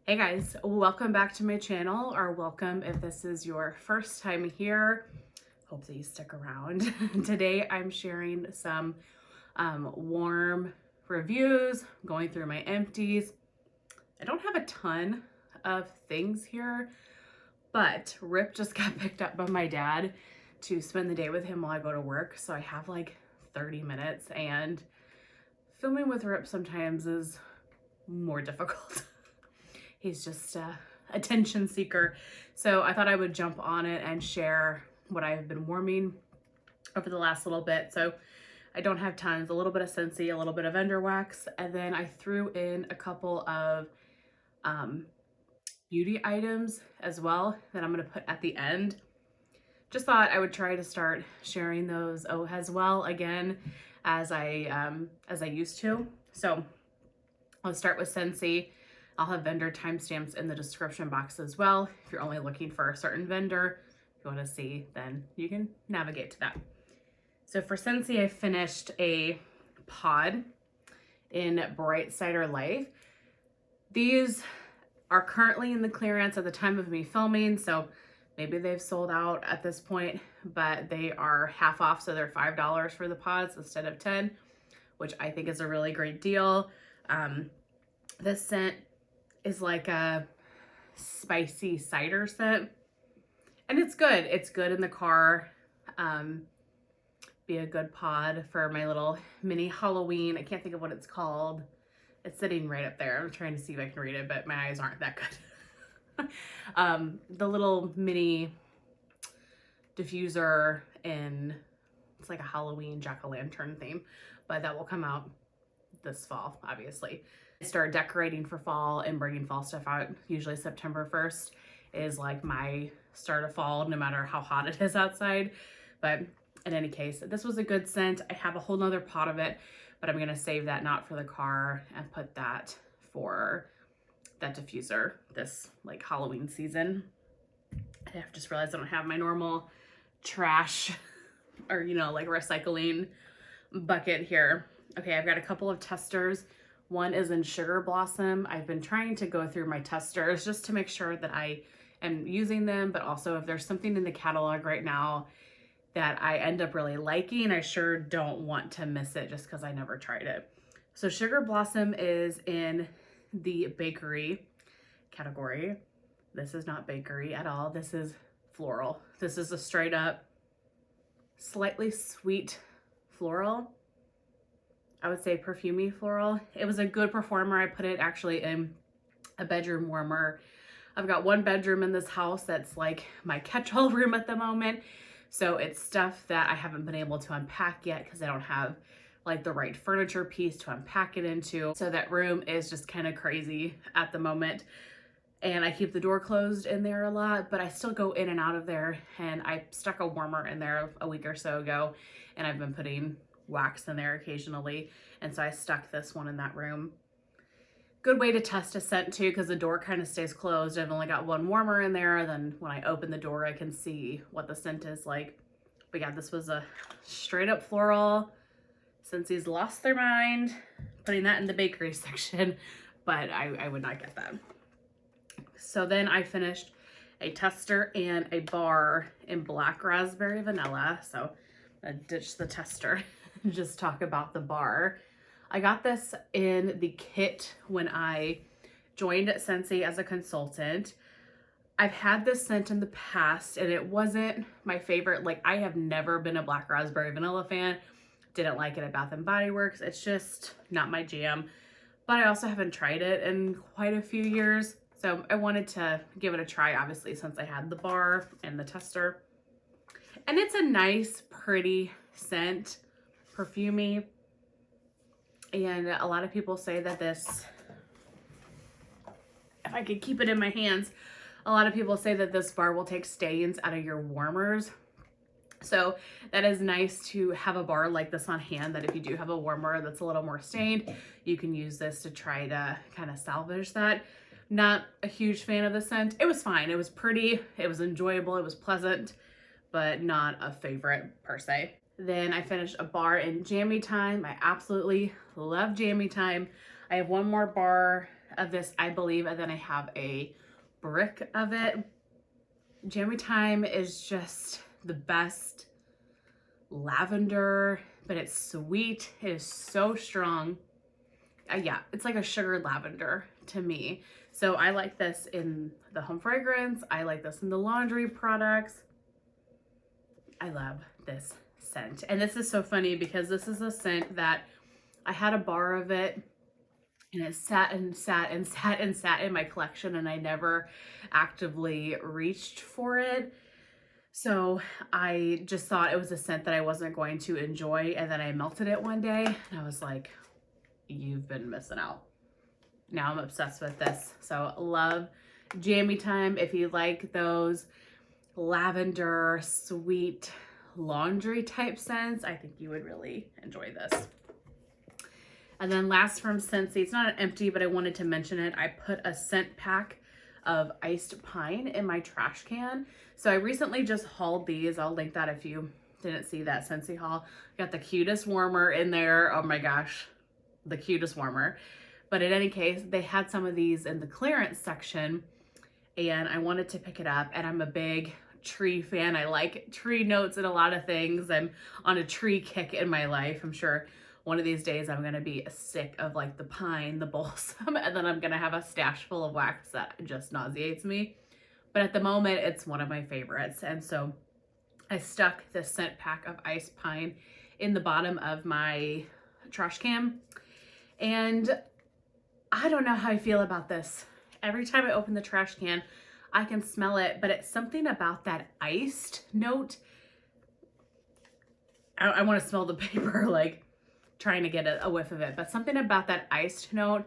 Hey guys, welcome back to my channel, or welcome if this is your first time here. Hope that you stick around. Today I'm sharing some warm reviews, going through my empties. I don't have a ton of things here, but Rip just got picked up by my dad to spend the day with him while I go to work. So I have like 30 minutes, and filming with Rip sometimes is more difficult. He's just a attention seeker. So I thought I would jump on it and share what I've been warming over the last little bit. So I don't have tons, a little bit of Scentsy, a little bit of Vendor Wax, and then I threw in a couple of beauty items as well that I'm gonna put at the end. Just thought I would try to start sharing those as well again as I used to. So I'll start with Scentsy. I'll have vendor timestamps in the description box as well. If you're only looking for a certain vendor, if you want to see, then you can navigate to that. So for Scentsy, I finished a pod in Bright Cider Life. These are currently in the clearance at the time of me filming, so maybe they've sold out at this point, but they are half off, so they're $5 for the pods instead of 10, which I think is a really great deal. This scent is like a spicy cider scent, and it's good. It's good in the car. Be a good pod for my little mini Halloween. I can't think of what it's called. It's sitting right up there. I'm trying to see if I can read it, but my eyes aren't that good. The little mini diffuser it's like a Halloween jack-o'-lantern theme, but that will come out this fall, obviously. I start decorating for fall and bringing fall stuff out. Usually September 1st is like my start of fall, no matter how hot it is outside. But in any case, this was a good scent. I have a whole nother pot of it, but I'm gonna save that not for the car and put that for that diffuser this like Halloween season. I've just realized I don't have my normal trash or, like recycling bucket here. Okay, I've got a couple of testers. One is in Sugar Blossom. I've been trying to go through my testers just to make sure that I am using them, but also if there's something in the catalog right now that I end up really liking, I sure don't want to miss it just because I never tried it. So Sugar Blossom is in the bakery category. This is not bakery at all. This is floral. This is a straight up, slightly sweet floral. I would say perfumey floral. It was a good performer. I put it actually in a bedroom warmer. I've got one bedroom in this house that's like my catch-all room at the moment. So it's stuff that I haven't been able to unpack yet because I don't have like the right furniture piece to unpack it into. So that room is just kind of crazy at the moment. And I keep the door closed in there a lot, but I still go in and out of there. And I stuck a warmer in there a week or so ago, and I've been putting wax in there occasionally, and so I stuck this one in that room. Good way to test a scent too, because the door kind of stays closed. I've only got one warmer in there, then when I open the door I can see what the scent is like. But yeah, this was a straight up floral. Scentsy lost their mind putting that in the bakery section, but I would not get that. So then I finished a tester and a bar in Black Raspberry Vanilla. So I ditched the tester and just talk about the bar. I got this in the kit when I joined Scentsy as a consultant. I've had this scent in the past and it wasn't my favorite. Like, I have never been a Black Raspberry Vanilla fan. Didn't like it at Bath and Body Works. It's just not my jam. But I also haven't tried it in quite a few years. So I wanted to give it a try, obviously, since I had the bar and the tester. And it's a nice, pretty scent, perfumey. And a lot of people say that this, if I could keep it in my hands, a lot of people say that this bar will take stains out of your warmers. So that is nice to have a bar like this on hand, that if you do have a warmer that's a little more stained, you can use this to try to kind of salvage that. Not a huge fan of the scent. It was fine. It was pretty. It was enjoyable. It was pleasant, but not a favorite per se. Then I finished a bar in Jammy Time. I absolutely love Jammy Time. I have one more bar of this, I believe, and then I have a brick of it. Jammy Time is just the best lavender, but it's sweet. It is so strong. Yeah, it's like a sugared lavender to me. So I like this in the home fragrance. I like this in the laundry products. I love this scent. And this is so funny because this is a scent that I had a bar of it and it sat and sat and sat and sat in my collection, and I never actively reached for it. So I just thought it was a scent that I wasn't going to enjoy, and then I melted it one day and I was like, you've been missing out. Now I'm obsessed with this. So love Jammy Time. If you like those lavender, sweet laundry type scents, I think you would really enjoy this. And then last from Scentsy, it's not an empty, but I wanted to mention it. I put a scent pack of iced pine in my trash can. So I recently just hauled these. I'll link that if you didn't see that Scentsy haul. Got the cutest warmer in there. Oh my gosh, the cutest warmer. But in any case, they had some of these in the clearance section and I wanted to pick it up, and I'm a big tree fan. I like tree notes and a lot of things. I'm on a tree kick in my life. I'm sure one of these days I'm gonna be sick of like the pine, the balsam, and then I'm gonna have a stash full of wax that just nauseates me. But at the moment, it's one of my favorites. And so I stuck this scent pack of iced pine in the bottom of my trash can. And I don't know how I feel about this. Every time I open the trash can, I can smell it, but it's something about that iced note. I want to smell the paper, like trying to get a whiff of it, but something about that iced note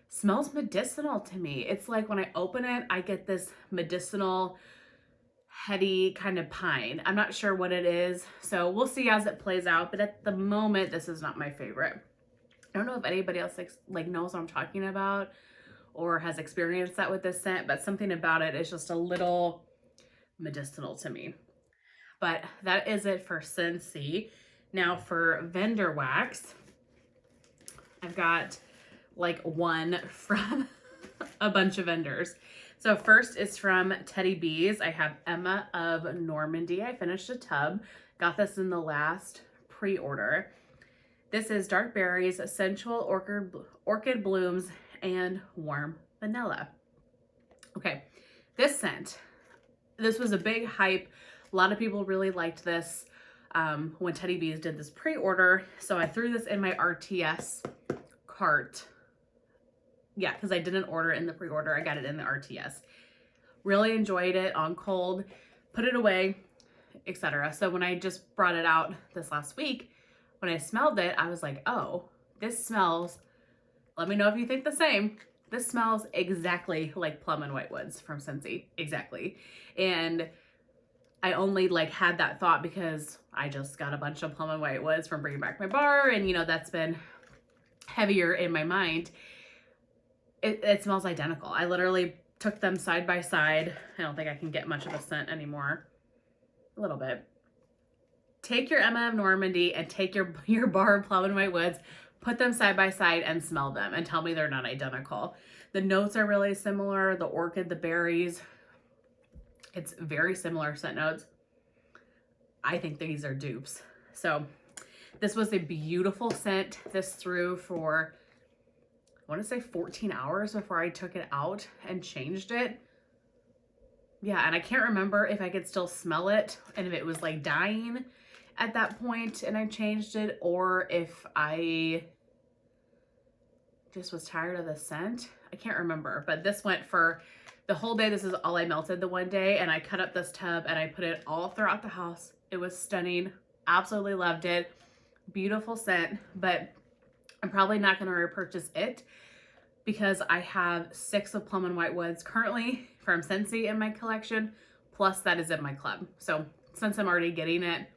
smells medicinal to me. It's like when I open it, I get this medicinal, heady kind of pine. I'm not sure what it is, so we'll see as it plays out, but at the moment, this is not my favorite. I don't know if anybody else like knows what I'm talking about or has experienced that with this scent, but something about it is just a little medicinal to me. But that is it for Scentsy. Now for vendor wax, I've got like one from a bunch of vendors. So first is from Teddy Bees. I have Emma of Normandy. I finished a tub. Got this in the last pre-order. This is dark berries, sensual orchid blooms, and warm vanilla. Okay, this scent, this was a big hype. A lot of people really liked this when Teddy Bees did this pre-order. So I threw this in my RTS cart. Yeah, because I didn't order it in the pre-order. I got it in the RTS. Really enjoyed it on cold, put it away, etc. So when I just brought it out this last week, when I smelled it, I was like, oh, this smells, let me know if you think the same. This smells exactly like Plum and Whitewoods from Scentsy, exactly. And I only like had that thought because I just got a bunch of Plum and Whitewoods from Bringing Back My Bar, and you know, that's been heavier in my mind. It smells identical. I literally took them side by side. I don't think I can get much of a scent anymore. A little bit. Take your Emma of Normandy and take your bar of Plum and Whitewoods, put them side by side and smell them and tell me they're not identical. The notes are really similar. The orchid, the berries, it's very similar scent notes. I think these are dupes. So this was a beautiful scent. This threw for, I want to say 14 hours before I took it out and changed it. Yeah, and I can't remember if I could still smell it and if it was like dying at that point and I changed it, or if I just was tired of the scent. I can't remember, but this went for the whole day. This is all I melted the one day, and I cut up this tub and I put it all throughout the house. It was stunning. Absolutely loved it. Beautiful scent, but I'm probably not going to repurchase it because I have 6 of Plum and Whitewoods currently from Scentsy in my collection, plus that is in my club. So since I'm already getting it,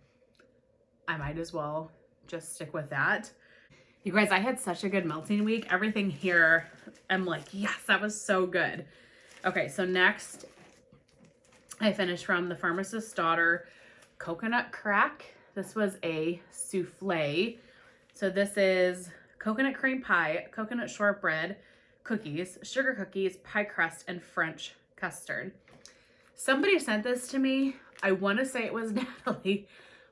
I might as well just stick with that. You guys, I had such a good melting week. Everything here, I'm like, yes, that was so good. Okay, so next I finished from the Pharmacist's Daughter Coconut Crack. This was a souffle. So this is coconut cream pie, coconut shortbread, cookies, sugar cookies, pie crust, and French custard. Somebody sent this to me. I want to say it was Natalie,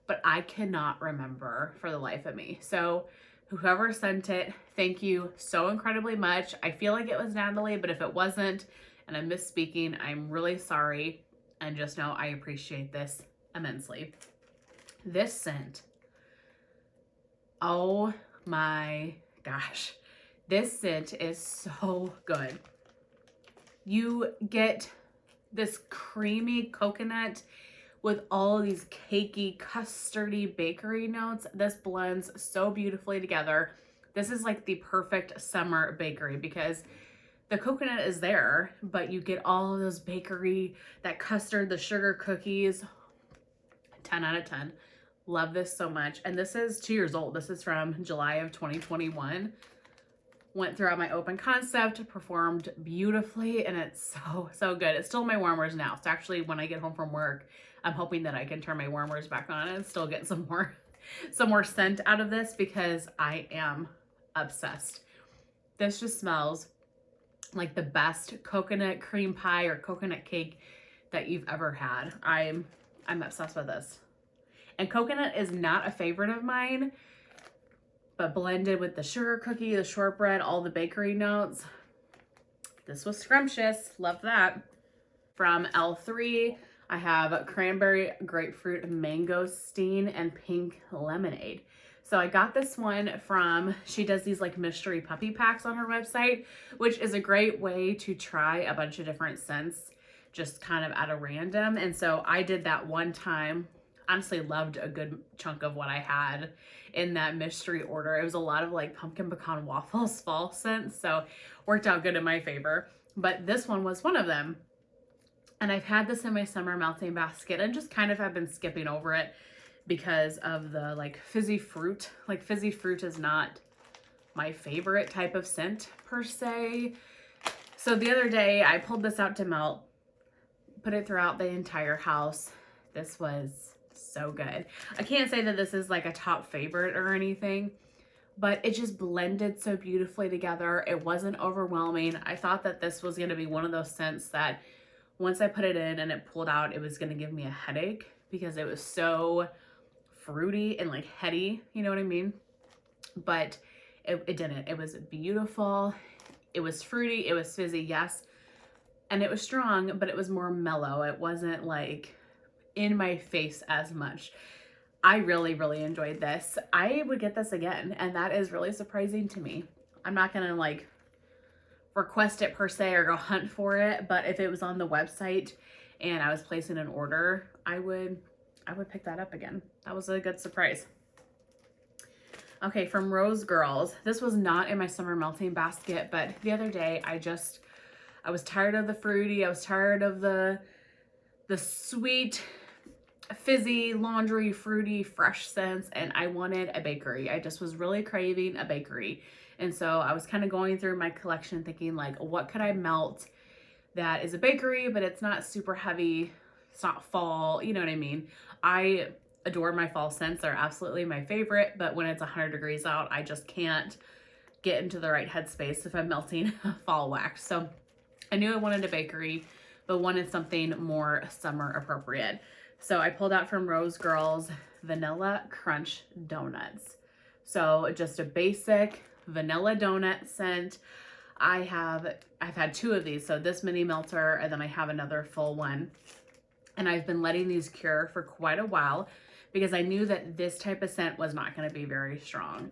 but I cannot remember for the life of me. So whoever sent it, thank you so incredibly much. I feel like it was Natalie, but if it wasn't and I'm misspeaking, I'm really sorry. And just know I appreciate this immensely. This scent, oh my gosh, this scent is so good. You get this creamy coconut with all these cakey, custardy bakery notes. This blends so beautifully together. This is like the perfect summer bakery because the coconut is there, but you get all of those bakery, that custard, the sugar cookies. 10 out of 10. Love this so much. And this is 2 years old. This is from July of 2021. Went throughout my open concept, performed beautifully, and it's so good. It's still in my warmers now. So actually when I get home from work, I'm hoping that I can turn my warmers back on and still get some more scent out of this because I am obsessed. This just smells like the best coconut cream pie or coconut cake that you've ever had. I'm obsessed with this. And coconut is not a favorite of mine, but blended with the sugar cookie, the shortbread, all the bakery notes, this was scrumptious. Love that. From L3, I have cranberry, grapefruit, mangosteen, and pink lemonade. So I got this one from, she does these like mystery puppy packs on her website, which is a great way to try a bunch of different scents just kind of at a random. And so I did that one time. Honestly loved a good chunk of what I had in that mystery order. It was a lot of like pumpkin pecan waffles fall scents, so worked out good in my favor. But this one was one of them. And I've had this in my summer melting basket and just kind of have been skipping over it because of the like fizzy fruit. Like fizzy fruit is not my favorite type of scent per se. So the other day I pulled this out to melt, put it throughout the entire house. This was so good. I can't say that this is like a top favorite or anything, but it just blended so beautifully together. It wasn't overwhelming. I thought that this was going to be one of those scents that once I put it in and it pulled out, it was going to give me a headache because it was so fruity and like heady, you know what I mean? But it didn't. It was beautiful. It was fruity. It was fizzy, yes. And it was strong, but it was more mellow. It wasn't like in my face as much. I really, really enjoyed this. I would get this again, and that is really surprising to me. I'm not gonna like request it per se or go hunt for it, but if it was on the website and I was placing an order, I would pick that up again. That was a good surprise. Okay, from Rose Girls. This was not in my summer melting basket, but the other day I was tired of the fruity. I was tired of the sweet, fizzy, laundry, fruity, fresh scents, and I wanted a bakery. I just was really craving a bakery. And so I was kind of going through my collection thinking like, what could I melt that is a bakery, but it's not super heavy. It's not fall, you know what I mean? I adore my fall scents. They're absolutely my favorite, but when it's 100 degrees out, I just can't get into the right headspace if I'm melting fall wax. So I knew I wanted a bakery, but wanted something more summer appropriate. So I pulled out from Rose Girls Vanilla Crunch Donuts. So just a basic vanilla donut scent. I've had 2 of these. So this mini melter, and then I have another full one. And I've been letting these cure for quite a while because I knew that this type of scent was not going to be very strong.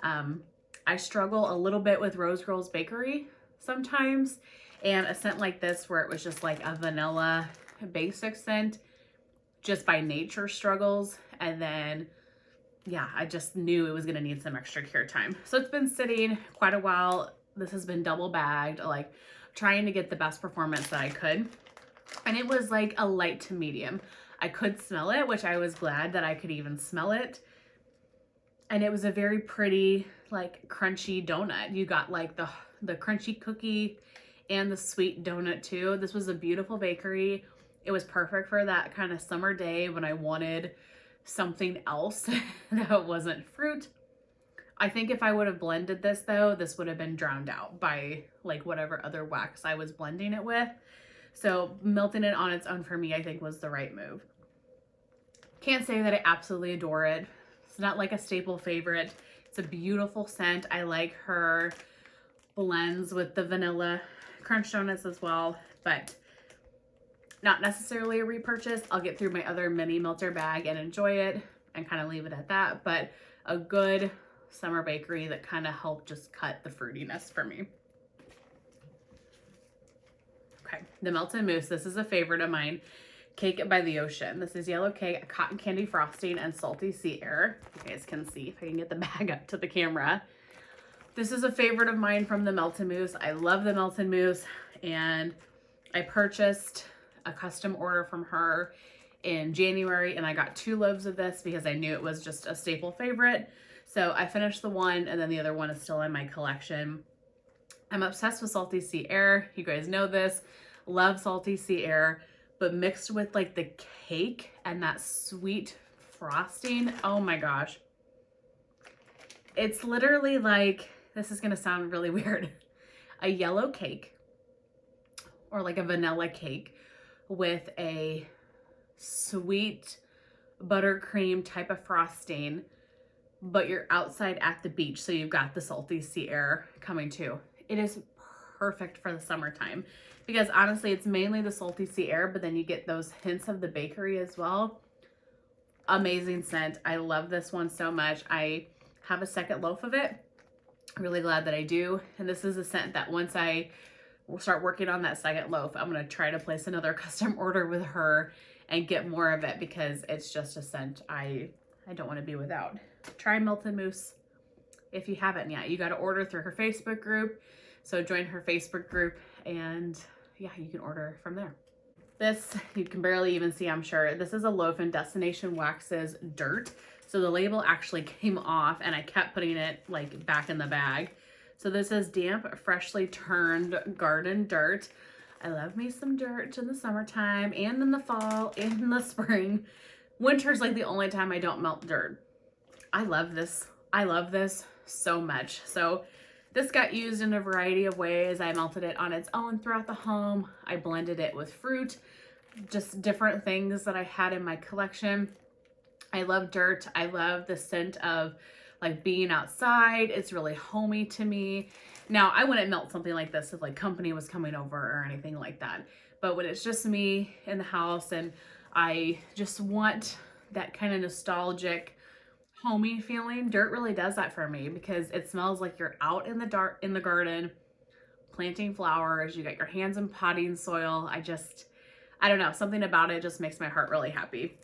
I struggle a little bit with Rose Girls Bakery sometimes. And a scent like this where it was just like a vanilla basic scent just by nature struggles. And then, yeah, I just knew it was going to need some extra cure time. So it's been sitting quite a while. This has been double bagged, like trying to get the best performance that I could. And it was like a light to medium. I could smell it, which I was glad that I could even smell it. And it was a very pretty, like crunchy donut. You got like the crunchy cookie and the sweet donut too. This was a beautiful bakery. It was perfect for that kind of summer day when I wanted something else that wasn't fruit. I think if I would have blended this though, this would have been drowned out by like whatever other wax I was blending it with. So melting it on its own for me, I think was the right move. Can't say that I absolutely adore it. It's not like a staple favorite. It's a beautiful scent. I like her blends with the vanilla crunch donuts as well, but not necessarily a repurchase. I'll get through my other mini melter bag and enjoy it and kind of leave it at that, but a good summer bakery that kind of helped just cut the fruitiness for me. Okay, the Melted Mousse. This is a favorite of mine. Cake by the Ocean. This is yellow cake, cotton candy frosting, and salty sea air. You guys can see if I can get the bag up to the camera. This is a favorite of mine from the Melted Mousse. I love the Melted Mousse, and I purchased a custom order from her in January, and I got 2 loaves of this because I knew it was just a staple favorite. So I finished the one, and then the other one is still in my collection. I'm obsessed with salty sea air. You guys know this. Love salty sea air. But mixed with like the cake and that sweet frosting, oh my gosh. It's literally like, this is gonna sound really weird, a yellow cake or like a vanilla cake with a sweet buttercream type of frosting, but you're outside at the beach, so you've got the salty sea air coming too. It is perfect for the summertime. Because honestly, it's mainly the salty sea air, but then you get those hints of the bakery as well. Amazing scent. I love this one so much. I have a second loaf of it. Really glad that I do. And this is a scent that once I start working on that second loaf, I'm going to try to place another custom order with her and get more of it because it's just a scent I don't want to be without. Try Melted Mousse if you haven't yet. You got to order through her Facebook group. So join her Facebook group and yeah, you can order from there. This, you can barely even see, I'm sure. This is a loaf in Destination Wax's Dirt. So the label actually came off and I kept putting it like back in the bag. So this is damp, freshly turned garden dirt. I love me some dirt in the summertime and in the fall and in the spring. Winter's like the only time I don't melt dirt. I love this. I love this so much. So this got used in a variety of ways. I melted it on its own throughout the home. I blended it with fruit, just different things that I had in my collection. I love dirt. I love the scent of like being outside. It's really homey to me. Now, I wouldn't melt something like this if like company was coming over or anything like that. But when it's just me in the house and I just want that kind of nostalgic homey feeling, dirt really does that for me because it smells like you're out in the garden planting flowers. You got your hands in potting soil. I don't know, something about it just makes my heart really happy.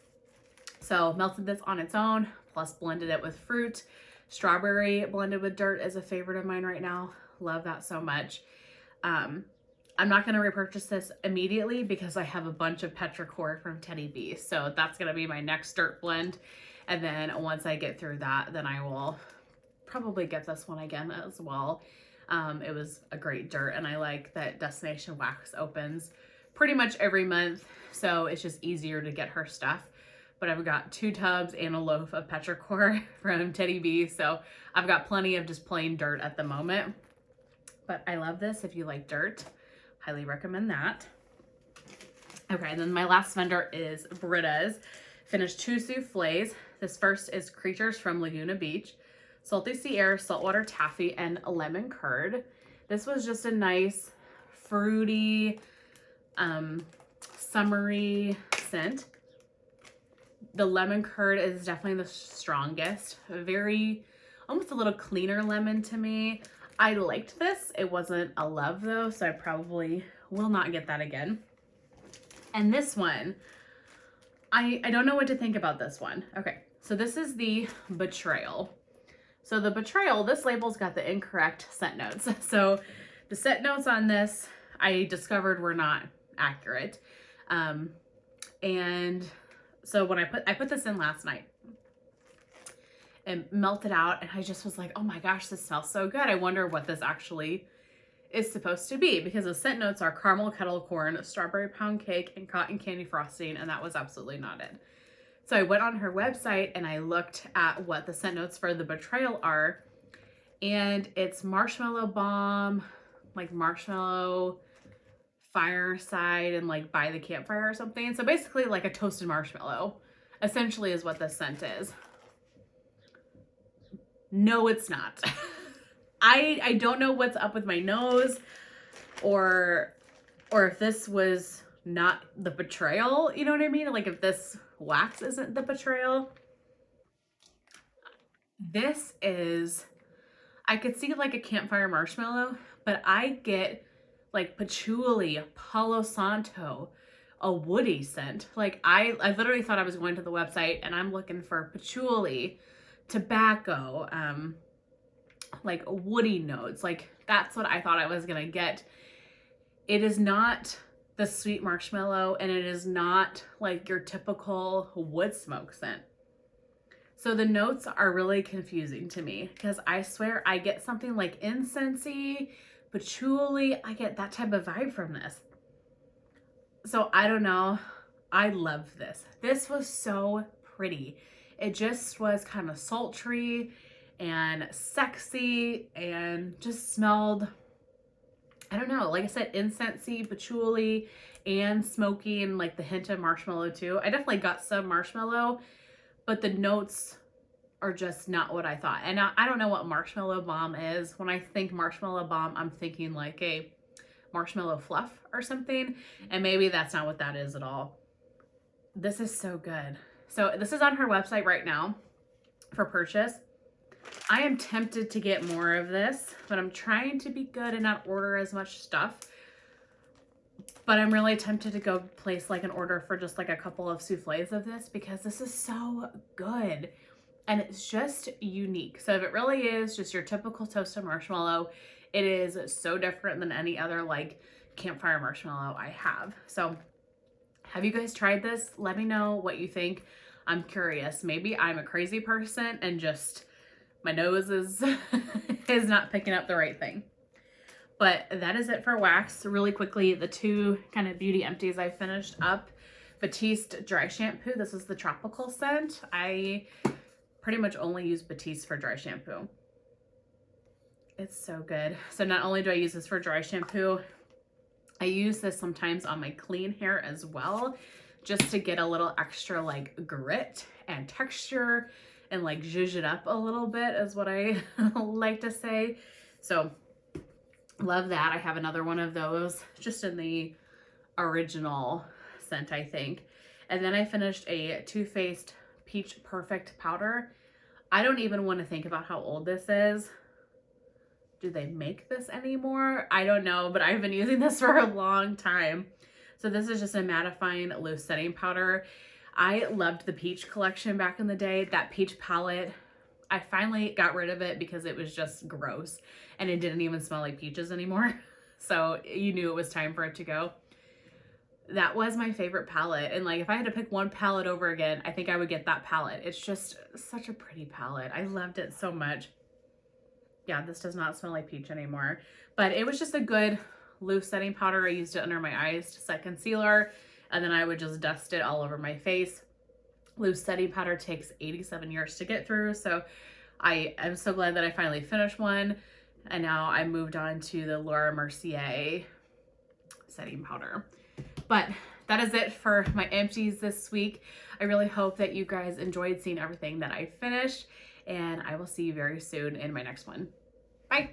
So melted this on its own, plus blended it with fruit. Strawberry blended with dirt is a favorite of mine right now. Love that so much. I'm not going to repurchase this immediately because I have a bunch of petrichor from Teddy B. So that's going to be my next dirt blend. And then once I get through that, then I will probably get this one again as well. It was a great dirt, and I like that Destination Wax opens pretty much every month, so it's just easier to get her stuff. But I've got 2 tubs and a loaf of petrichor from Teddy B, so I've got plenty of just plain dirt at the moment. But I love this. If you like dirt, highly recommend that. Okay, and then my last vendor is Britta's Finished 2 souffles. This first is Creatures from Laguna Beach, Salty Sea Air, Saltwater Taffy, and Lemon Curd. This was just a nice, fruity, summery scent. The lemon curd is definitely the strongest. Very, almost a little cleaner lemon to me. I liked this. It wasn't a love though, so I probably will not get that again. And this one, I don't know what to think about this one. Okay, so this is the Betrayal. So the Betrayal, this label's got the incorrect scent notes. So the scent notes on this, I discovered were not accurate. And so when I put this in last night and melted out, and I just was like, oh my gosh, this smells so good. I wonder what this actually is supposed to be, because the scent notes are caramel kettle corn, strawberry pound cake, and cotton candy frosting, and that was absolutely not it. So I went on her website and I looked at what the scent notes for the Betrayal are, and it's marshmallow bomb, like marshmallow fireside and like by the campfire or something. So basically like a toasted marshmallow essentially is what this scent is. No, it's not. I don't know what's up with my nose, or if this was not the betrayal, you know what I mean? Like if this wax isn't the betrayal. This is, I could see like a campfire marshmallow, but I get like patchouli, Palo Santo, a woody scent. Like I literally thought I was going to the website and I'm looking for patchouli, tobacco, like woody notes. Like that's what I thought I was gonna get. It is not the sweet marshmallow, and it is not like your typical wood smoke scent. So the notes are really confusing to me because I swear I get something like incensey, patchouli. I get that type of vibe from this. So I don't know. I love this. This was so pretty. It just was kind of sultry and sexy and just smelled, I don't know, like I said, incensey, patchouli, and smoky, and like the hint of marshmallow too. I definitely got some marshmallow, but the notes are just not what I thought. And I don't know what marshmallow bomb is. When I think marshmallow bomb, I'm thinking like a marshmallow fluff or something, and maybe that's not what that is at all. This is so good. So this is on her website right now for purchase. I am tempted to get more of this, but I'm trying to be good and not order as much stuff. But I'm really tempted to go place like an order for just like a couple of souffles of this because this is so good and it's just unique. So if it really is just your typical toasted marshmallow, it is so different than any other like campfire marshmallow I have. So have you guys tried this? Let me know what you think. I'm curious. Maybe I'm a crazy person and just my nose is is not picking up the right thing. But that is it for wax. Really quickly, the two kind of beauty empties I finished up. Batiste dry shampoo. This is the tropical scent. I pretty much only use Batiste for dry shampoo. It's so good. So not only do I use this for dry shampoo, I use this sometimes on my clean hair as well, just to get a little extra like grit and texture and like zhuzh it up a little bit is what I like to say. So love that. I have another one of those just in the original scent, I think. And then I finished a Too Faced Peach Perfect powder. I don't even want to think about how old this is. Do they make this anymore? I don't know, but I've been using this for a long time. So this is just a mattifying loose setting powder. I loved the peach collection back in the day. That peach palette, I finally got rid of it because it was just gross and it didn't even smell like peaches anymore. So you knew it was time for it to go. That was my favorite palette. And like if I had to pick one palette over again, I think I would get that palette. It's just such a pretty palette. I loved it so much. Yeah, this does not smell like peach anymore, but it was just a good loose setting powder. I used it under my eyes to set concealer, and then I would just dust it all over my face. Loose setting powder takes 87 years to get through, so I am so glad that I finally finished one, and now I moved on to the Laura Mercier setting powder. But that is it for my empties this week. I really hope that you guys enjoyed seeing everything that I finished, and I will see you very soon in my next one. Bye.